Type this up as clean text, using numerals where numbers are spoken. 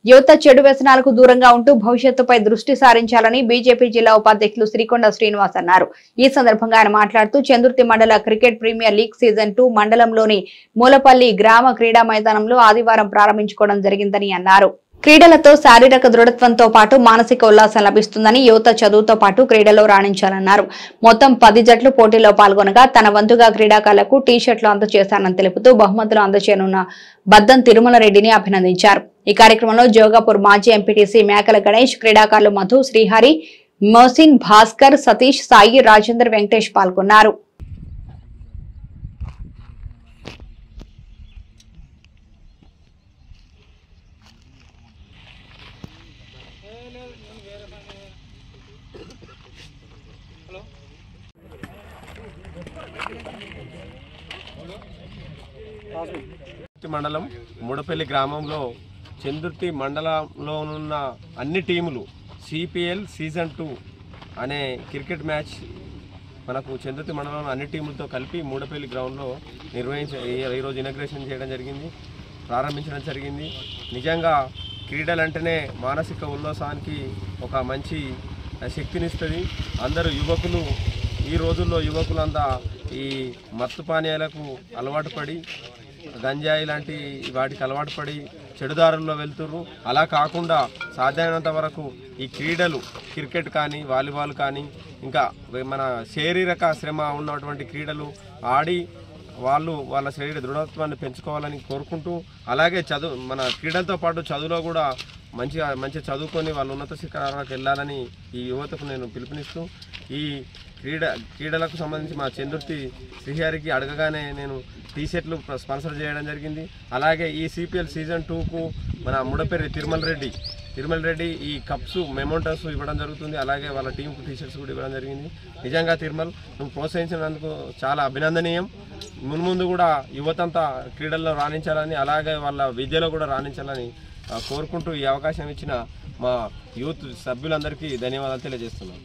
యువత చెడు వ్యసనాలకు దూరంగా ఉంటూ భవిష్యత్తుపై దృష్టి సారించాలని బీజేపీ జిల్లా ఉపాధ్యక్షులు శ్రీకొండ శ్రీనివాస్ అన్నారు. ఈ సందర్భంగా ఆయన మాట్లాడుతూ చందుర్తి మండల క్రికెట్ ప్రీమియర్ లీగ్ సీజన్ 2 మండలంలోని మూలపల్లి గ్రామ క్రీడా మైదానంలో ఆదివారం ప్రారంభించుకోవడం జరిగిందని అన్నారు. క్రీడలతో శారీరక దృఢత్వంతో పాటు మానసిక ఉల్లాసం లభిస్తుందని, యువత చదువుతో పాటు క్రీడలో రాణించాలన్నారు. మొత్తం 10 జట్లు పోటీలో పాల్గొనగా తన వంతుగా క్రీడాకారులకు టీ-షర్ట్లు అందజేశానని తెలుపుతూ బహుమతులు అందజేయనున్న బద్దం తిరుమల రెడ్డిని అభినందించారు. ఈ కార్యక్రమంలో జోగాపూర్ మాజీ ఎంపీటీసీ మేకల గణేష్, క్రీడాకారులు మధు, శ్రీహరి, మోసిన్, భాస్కర్, సతీష్, సాయి, రాజేందర్, వెంకటేష్ పాల్గొన్నారు. మండలం మూడపల్లి గ్రామంలో చందుర్తి మండలంలో ఉన్న అన్ని టీములు సిపిఎల్ సీజన్ 2 అనే క్రికెట్ మ్యాచ్ మనకు చందుర్తి మండలంలో అన్ని టీములతో కలిపి మూడపల్లి గ్రౌండ్లో ఈరోజు ఇనాగ్రేషన్ చేయడం జరిగింది, ప్రారంభించడం జరిగింది. నిజంగా క్రీడలంటేనే మానసిక ఉల్లాసానికి ఒక మంచి శక్తినిస్తుంది. అందరూ యువకులు, ఈ రోజుల్లో యువకులంతా ఈ మత్తు పానీయాలకు అలవాటు పడి, గంజాయి లాంటి వాటికి అలవాటు పడి చెడుదారుల్లో వెళ్తుర్రు. అలా కాకుండా సాధ్యమైనంత వరకు ఈ క్రీడలు, క్రికెట్ కానీ, వాలీబాల్ కానీ, ఇంకా మన శారీరక శ్రమ ఉన్నటువంటి క్రీడలు ఆడి వాళ్ళ శరీర దృఢత్వాన్ని పెంచుకోవాలని కోరుకుంటూ, అలాగే మన క్రీడలతో పాటు చదువులో కూడా మంచి చదువుకొని వాళ్ళు ఉన్నత శిఖరాలకు వెళ్ళాలని ఈ యువతకు నేను పిలుపునిస్తూ, ఈ క్రీడలకు సంబంధించి మా చందుర్తి శ్రీహరికి అడగగానే నేను టీ-షర్ట్లు స్పాన్సర్ చేయడం జరిగింది. అలాగే ఈ సిపిఎల్ సీజన్ 2కు మన ముడపేరి తిరుమల రెడ్డి ఈ కప్స్, మెమోంటోస్ ఇవ్వడం జరుగుతుంది. అలాగే వాళ్ళ టీంకు టీ-షర్ట్స్ కూడా ఇవ్వడం జరిగింది. నిజంగా తిరుమల్, నువ్వు ప్రోత్సహించినందుకు చాలా అభినందనీయం. మున్ముందు కూడా యువతంతా క్రీడల్లో రాణించాలని, అలాగే వాళ్ళ విద్యలో కూడా రాణించాలని కోరుకుంటూ ఈ అవకాశం ఇచ్చిన మా యూత్ సభ్యులందరికీ ధన్యవాదాలు తెలియజేస్తున్నాను.